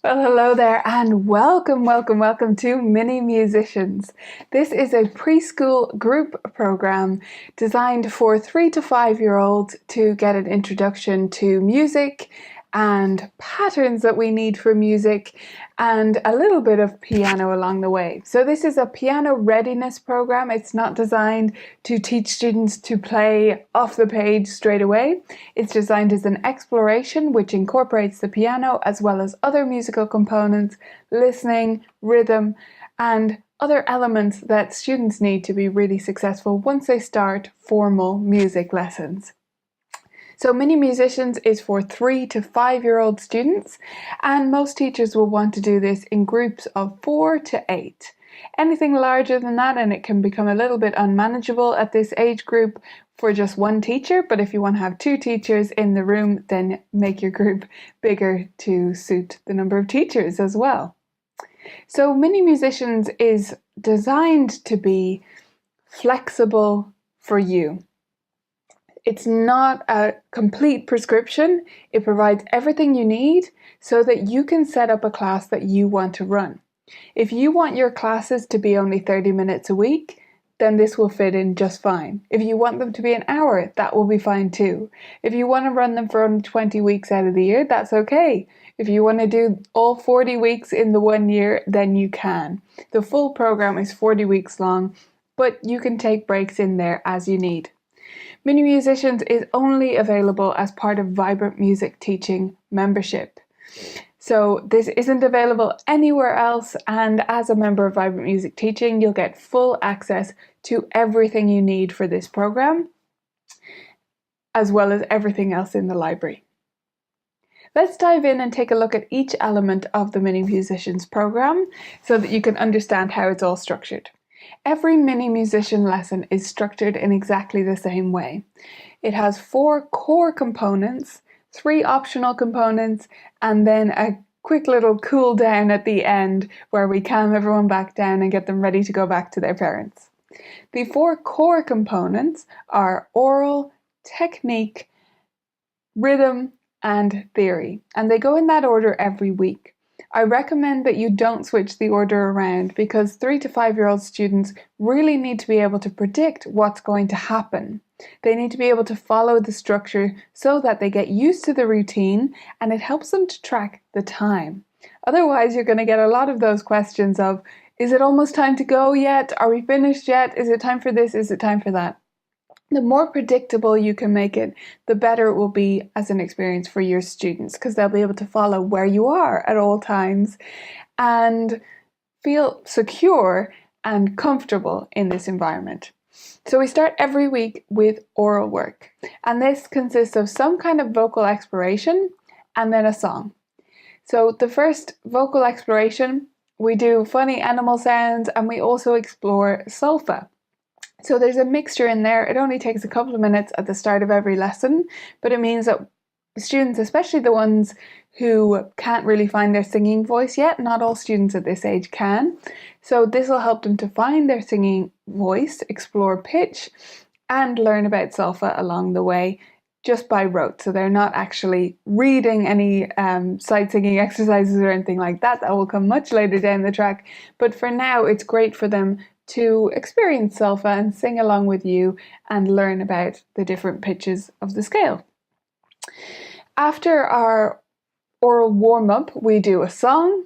Well, hello there and welcome to Mini Musicians. This is a preschool group program designed for 3 to 5-year-olds to get an introduction to music and patterns that we need for music and a little bit of piano along the way. So this is a piano readiness program. It's not designed to teach students to play off the page straight away. It's designed as an exploration which incorporates the piano as well as other musical components, listening, rhythm, and other elements that students need to be really successful once they start formal music lessons. So Mini Musicians is for 3 to 5-year-old students, and most teachers will want to do this in groups of 4 to 8. Anything larger than that and it can become a little bit unmanageable at this age group for just one teacher, but if you want to have 2 teachers in the room, then make your group bigger to suit the number of teachers as well. So Mini Musicians is designed to be flexible for you. It's not a complete prescription. It provides everything you need so that you can set up a class that you want to run. If you want your classes to be only 30 minutes a week, then this will fit in just fine. If you want them to be an hour, that will be fine too. If you want to run them for only 20 weeks out of the year, that's okay. If you want to do all 40 weeks in the 1 year, then you can. The full program is 40 weeks long, but you can take breaks in there as you need. Mini Musicians is only available as part of Vibrant Music Teaching membership. So this isn't available anywhere else, and as a member of Vibrant Music Teaching, you'll get full access to everything you need for this program, as well as everything else in the library. Let's dive in and take a look at each element of the Mini Musicians program so that you can understand how it's all structured. Every Mini Musician lesson is structured in exactly the same way. It has 4 core components, 3 optional components, and then a quick little cool down at the end where we calm everyone back down and get them ready to go back to their parents. The 4 core components are oral, technique, rhythm, and theory, and they go in that order every week. I recommend that you don't switch the order around because 3 to 5-year-old students really need to be able to predict what's going to happen. They need to be able to follow the structure so that they get used to the routine and it helps them to track the time. Otherwise, you're going to get a lot of those questions of, is it almost time to go yet? Are we finished yet? Is it time for this? Is it time for that? The more predictable you can make it, the better it will be as an experience for your students because they'll be able to follow where you are at all times and feel secure and comfortable in this environment. So we start every week with oral work, and this consists of some kind of vocal exploration and then a song. So the first vocal exploration, we do funny animal sounds and we also explore solfa. So there's a mixture in there. It only takes a couple of minutes at the start of every lesson, but it means that students, especially the ones who can't really find their singing voice yet, not all students at this age can. So this will help them to find their singing voice, explore pitch, and learn about solfa along the way just by rote. So they're not actually reading any sight singing exercises or anything like that. That will come much later down the track. But for now, it's great for them to experience solfa and sing along with you and learn about the different pitches of the scale. After our oral warm-up, we do a song,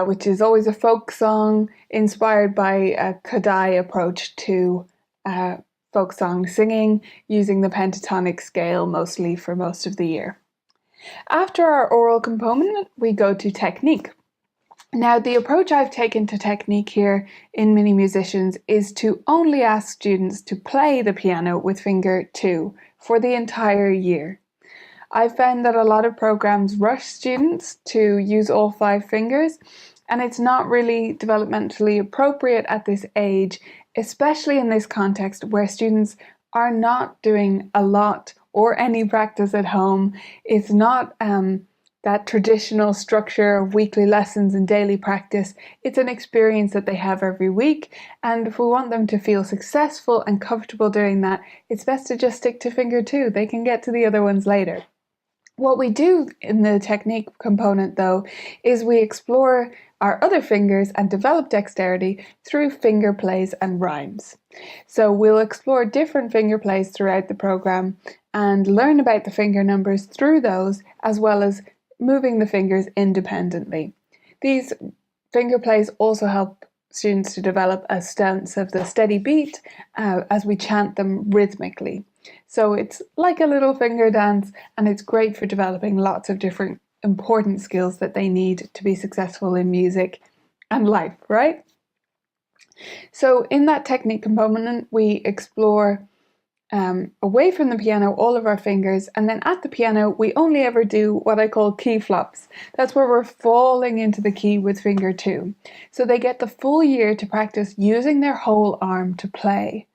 which is always a folk song inspired by a Kodai approach to folk song singing using the pentatonic scale mostly for most of the year. After our oral component, we go to technique. Now, the approach I've taken to technique here in Mini Musicians is to only ask students to play the piano with finger 2 for the entire year. I've found that a lot of programs rush students to use all 5 fingers, and it's not really developmentally appropriate at this age, especially in this context where students are not doing a lot or any practice at home. It's not that traditional structure of weekly lessons and daily practice. It's an experience that they have every week, and if we want them to feel successful and comfortable doing that, it's best to just stick to finger 2. They can get to the other ones later. What we do in the technique component, though, is we explore our other fingers and develop dexterity through finger plays and rhymes. So we'll explore different finger plays throughout the program and learn about the finger numbers through those, as well as moving the fingers independently. These finger plays also help students to develop a sense of the steady beat as we chant them rhythmically. So it's like a little finger dance, and it's great for developing lots of different important skills that they need to be successful in music and life, right? So in that technique component, we explore away from the piano all of our fingers, and then at the piano we only ever do what I call key flops. That's where we're falling into the key with finger 2. So they get the full year to practice using their whole arm to play,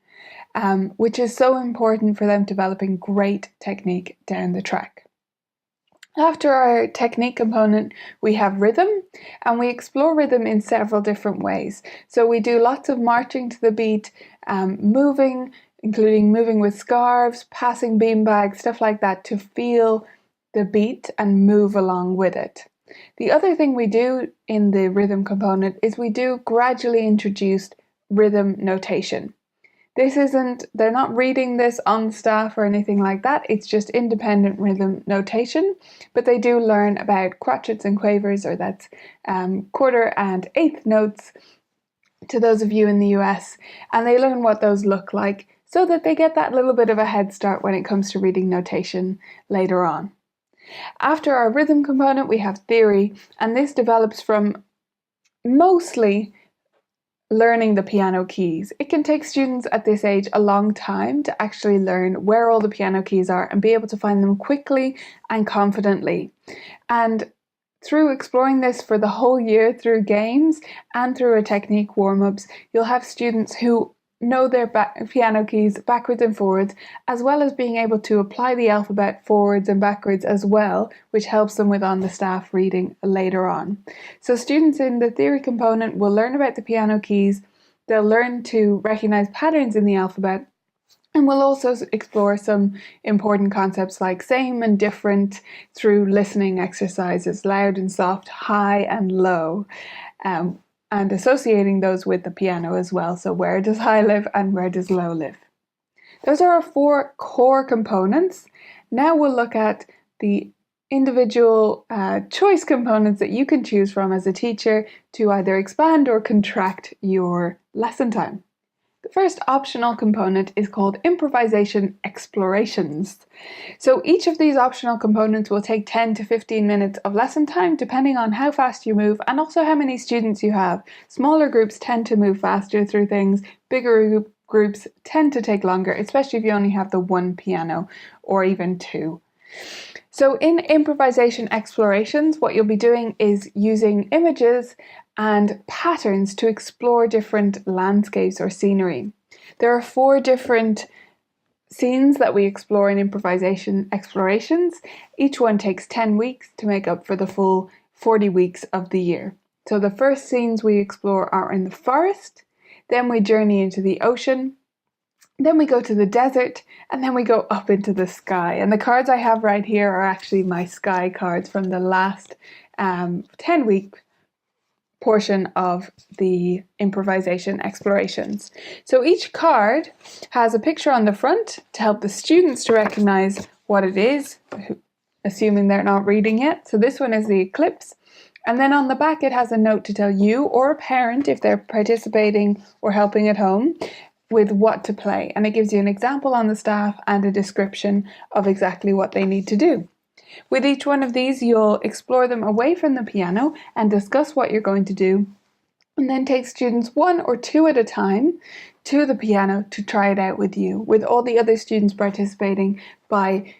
which is so important for them developing great technique down the track. After our technique component, we have rhythm, and we explore rhythm in several different ways. So we do lots of marching to the beat, moving, including moving with scarves, passing beanbags, stuff like that, to feel the beat and move along with it. The other thing we do in the rhythm component is we do gradually introduced rhythm notation. They're not reading this on staff or anything like that, it's just independent rhythm notation, but they do learn about crotchets and quavers, or that's quarter and eighth notes to those of you in the US, and they learn what those look like so that they get that little bit of a head start when it comes to reading notation later on. After our rhythm component, we have theory, and this develops from mostly learning the piano keys. It can take students at this age a long time to actually learn where all the piano keys are and be able to find them quickly and confidently. And through exploring this for the whole year through games and through a technique warm-ups, you'll have students who know their piano keys backwards and forwards, as well as being able to apply the alphabet forwards and backwards as well, which helps them with on the staff reading later on. So students in the theory component will learn about the piano keys, they'll learn to recognize patterns in the alphabet, and we'll also explore some important concepts like same and different through listening exercises, loud and soft, high and low, and associating those with the piano as well. So where does high live and where does low live? Those are our 4 core components. Now we'll look at the individual choice components that you can choose from as a teacher to either expand or contract your lesson time. The first optional component is called Improvisation Explorations. So each of these optional components will take 10 to 15 minutes of lesson time depending on how fast you move and also how many students you have. Smaller groups tend to move faster through things, bigger groups tend to take longer, especially if you only have the 1 piano or even 2. So in Improvisation Explorations, what you'll be doing is using images and patterns to explore different landscapes or scenery. There are 4 different scenes that we explore in Improvisation Explorations. Each one takes 10 weeks to make up for the full 40 weeks of the year. So the first scenes we explore are in the forest, then we journey into the ocean, then we go to the desert, and then we go up into the sky. And the cards I have right here are actually my sky cards from the last 10-week portion of the Improvisation Explorations. So each card has a picture on the front to help the students to recognize what it is, assuming they're not reading yet. So this one is the eclipse. And then on the back it has a note to tell you or a parent, if they're participating or helping at home, with what to play, and it gives you an example on the staff and a description of exactly what they need to do. With each one of these, you'll explore them away from the piano and discuss what you're going to do, and then take students 1 or 2 at a time to the piano to try it out with you, with all the other students participating by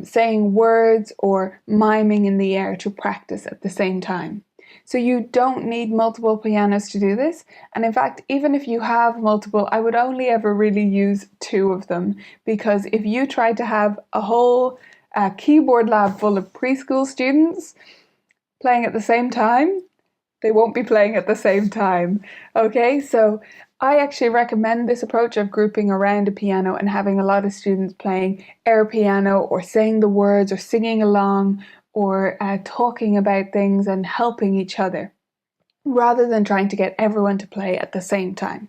saying words or miming in the air to practice at the same time. So you don't need multiple pianos to do this, and in fact, even if you have multiple, I would only ever really use 2 of them, because if you tried to have a whole keyboard lab full of preschool students playing at the same time, they won't be playing at the same time. Okay, so I actually recommend this approach of grouping around a piano and having a lot of students playing air piano or saying the words or singing along or talking about things and helping each other, rather than trying to get everyone to play at the same time.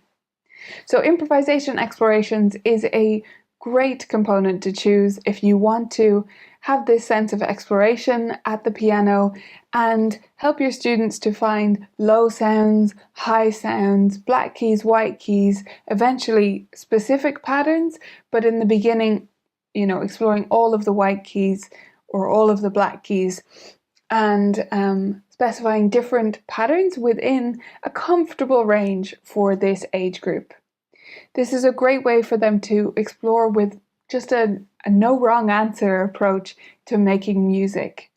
So improvisation explorations is a great component to choose if you want to have this sense of exploration at the piano and help your students to find low sounds, high sounds, black keys, white keys, eventually specific patterns, but in the beginning, exploring all of the white keys or all of the black keys and specifying different patterns within a comfortable range for this age group. This is a great way for them to explore with just a no wrong answer approach to making music.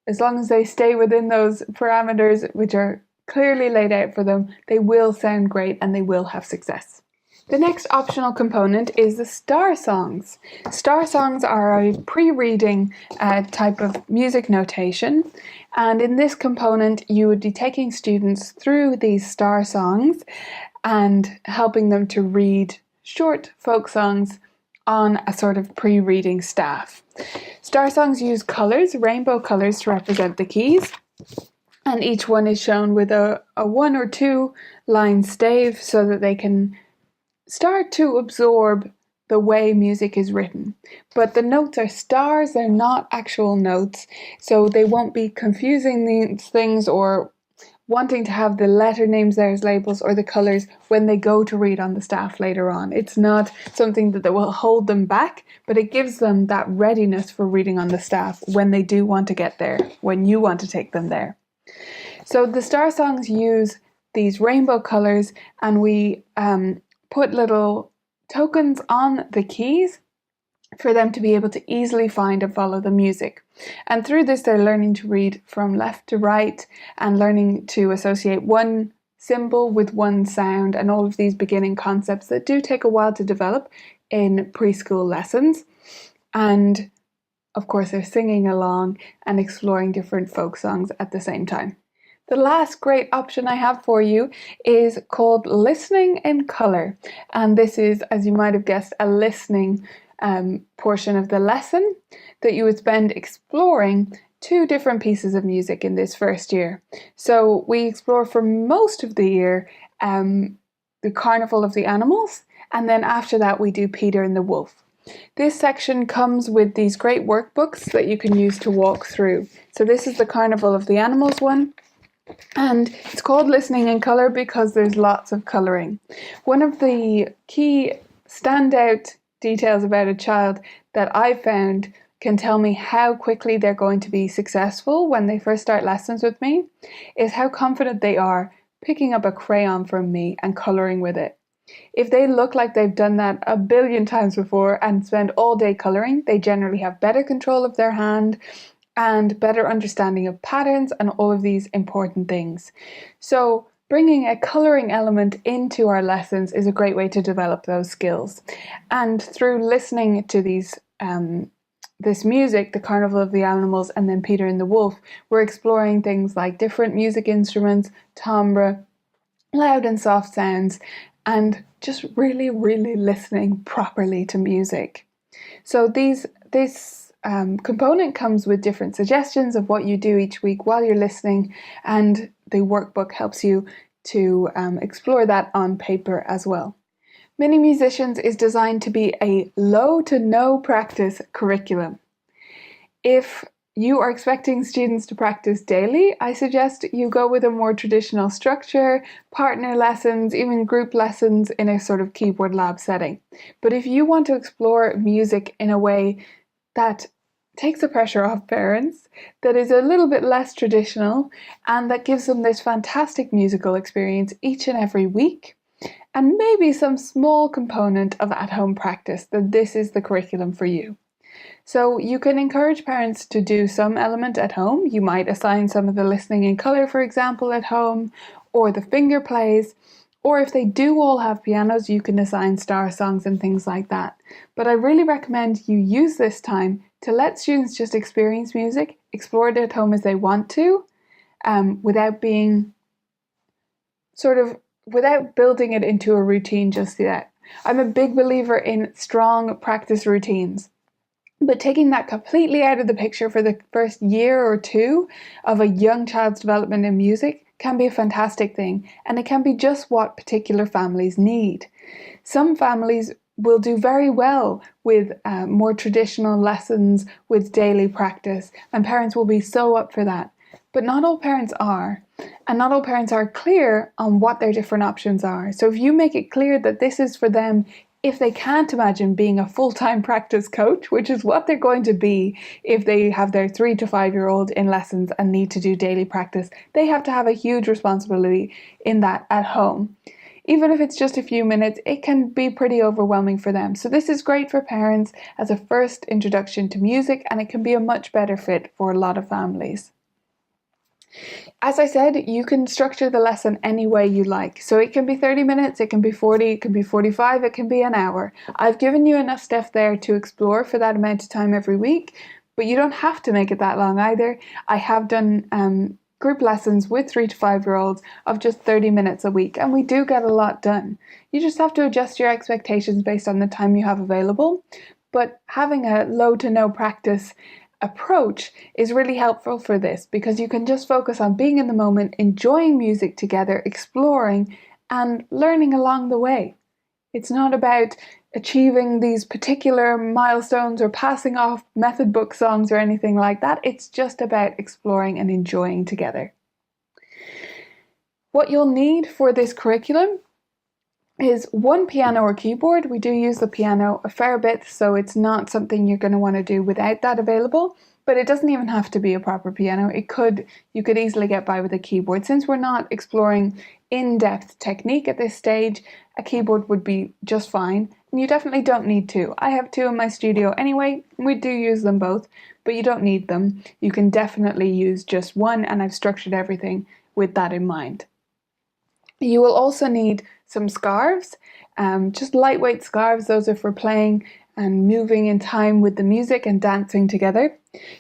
As long as they stay within those parameters which are clearly laid out for them, they will sound great and they will have success. The next optional component is the star songs. Star songs are a pre-reading type of music notation, and in this component you would be taking students through these star songs and helping them to read short folk songs on a sort of pre-reading staff. Star songs use colours, rainbow colours, to represent the keys, and each one is shown with a 1 or 2 line stave so that they can start to absorb the way music is written. But the notes are stars, they're not actual notes, so they won't be confusing these things or wanting to have the letter names there as labels or the colours when they go to read on the staff later on. It's not something that will hold them back, but it gives them that readiness for reading on the staff when they do want to get there, when you want to take them there. So the star songs use these rainbow colours, and we put little tokens on the keys for them to be able to easily find and follow the music. And through this, they're learning to read from left to right and learning to associate one symbol with one sound and all of these beginning concepts that do take a while to develop in preschool lessons. And of course, they're singing along and exploring different folk songs at the same time. The last great option I have for you is called Listening in Colour. And this is, as you might have guessed, a listening portion of the lesson that you would spend exploring 2 different pieces of music in this first year. So we explore for most of the year the Carnival of the Animals, and then after that we do Peter and the Wolf. This section comes with these great workbooks that you can use to walk through. So this is the Carnival of the Animals one. And it's called Listening in Colour because there's lots of colouring. One of the key standout details about a child that I found can tell me how quickly they're going to be successful when they first start lessons with me is how confident they are picking up a crayon from me and colouring with it. If they look like they've done that a billion times before and spend all day colouring, they generally have better control of their hand and better understanding of patterns and all of these important things. So bringing a colouring element into our lessons is a great way to develop those skills. And through listening to this music, the Carnival of the Animals and then Peter and the Wolf, we're exploring things like different music instruments, timbre, loud and soft sounds, and just really, really listening properly to music. So this component comes with different suggestions of what you do each week while you're listening, and the workbook helps you to explore that on paper as well. Mini Musicians is designed to be a low to no practice curriculum. If you are expecting students to practice daily, I suggest you go with a more traditional structure, partner lessons, even group lessons in a sort of keyboard lab setting. But if you want to explore music in a way that takes the pressure off parents, that is a little bit less traditional, and that gives them this fantastic musical experience each and every week, and maybe some small component of at-home practice, that this is the curriculum for you. So you can encourage parents to do some element at home. You might assign some of the listening in colour, for example, at home, or the finger plays, or if they do all have pianos, you can assign star songs and things like that. But I really recommend you use this time to let students just experience music, explore it at home as they want to, without being sort of without building it into a routine just yet. I'm a big believer in strong practice routines. But taking that completely out of the picture for the first year or two of a young child's development in music can be a fantastic thing, and it can be just what particular families need. Some families will do very well with more traditional lessons with daily practice, and parents will be so up for that. But not all parents are, and not all parents are clear on what their different options are. So if you make it clear that this is for them, if they can't imagine being a full-time practice coach, which is what they're going to be if they have their 3 to 5-year-old in lessons and need to do daily practice, they have to have a huge responsibility in that at home. Even if it's just a few minutes, it can be pretty overwhelming for them. So this is great for parents as a first introduction to music, and it can be a much better fit for a lot of families. As I said, you can structure the lesson any way you like. So it can be 30 minutes, it can be 40, it can be 45, it can be an hour. I've given you enough stuff there to explore for that amount of time every week, but you don't have to make it that long either. I have done group lessons with 3 to 5-year-olds of just 30 minutes a week, and we do get a lot done. You just have to adjust your expectations based on the time you have available, but having a low to no practice approach is really helpful for this because you can just focus on being in the moment, enjoying music together, exploring, and learning along the way. It's not about achieving these particular milestones or passing off method book songs or anything like that. It's just about exploring and enjoying together. What you'll need for this curriculum is one piano or keyboard. We do use the piano a fair bit, so it's not something you're going to want to do without that available, but it doesn't even have to be a proper piano. You could easily get by with a keyboard. Since we're not exploring in-depth technique at this stage, a keyboard would be just fine, and you definitely don't need two. I have two in my studio anyway. We do use them both, but you don't need them. You can definitely use just one, and I've structured everything with that in mind. You will also need some scarves, just lightweight scarves. Those are for playing and moving in time with the music and dancing together.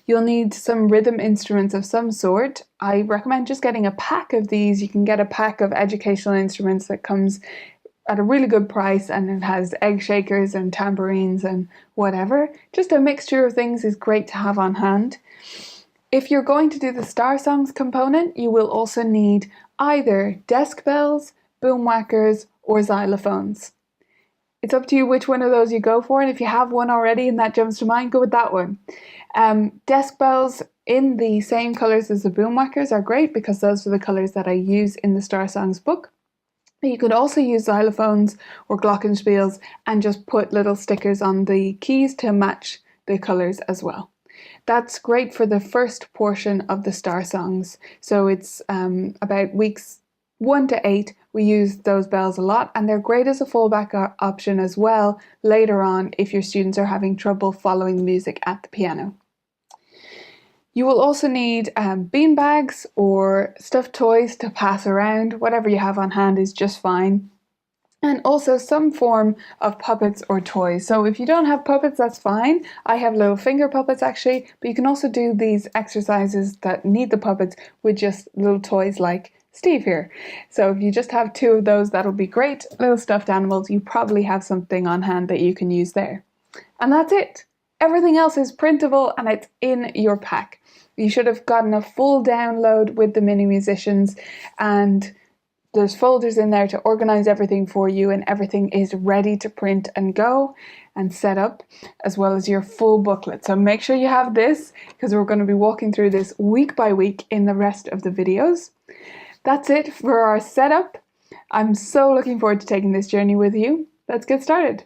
You'll need some rhythm instruments of some sort. I recommend just getting a pack of these. You can get a pack of educational instruments that comes at a really good price, and it has egg shakers and tambourines and whatever. Just a mixture of things is great to have on hand. If you're going to do the Star Songs component, you will also need either desk bells, boom whackers, or xylophones. It's up to you which one of those you go for, and if you have one already and that jumps to mind, go with that one. Desk bells in the same colours as the boom whackers are great because those are the colours that I use in the Star Songs book. You could also use xylophones or glockenspiels and just put little stickers on the keys to match the colours as well. That's great for the first portion of the Star Songs. So it's about weeks 1 to 8, we use those bells a lot, and they're great as a fallback option as well later on if your students are having trouble following the music at the piano. You will also need bean bags or stuffed toys to pass around. Whatever you have on hand is just fine. And also some form of puppets or toys. So if you don't have puppets, that's fine. I have little finger puppets actually, but you can also do these exercises that need the puppets with just little toys like Steve here. So if you just have 2 of those, that'll be great. Little stuffed animals, you probably have something on hand that you can use there. And that's it. Everything else is printable and it's in your pack. You should have gotten a full download with the Mini Musicians, and there's folders in there to organize everything for you, and everything is ready to print and go and set up, as well as your full booklet. So make sure you have this because we're going to be walking through this week by week in the rest of the videos. That's it for our setup. I'm so looking forward to taking this journey with you. Let's get started.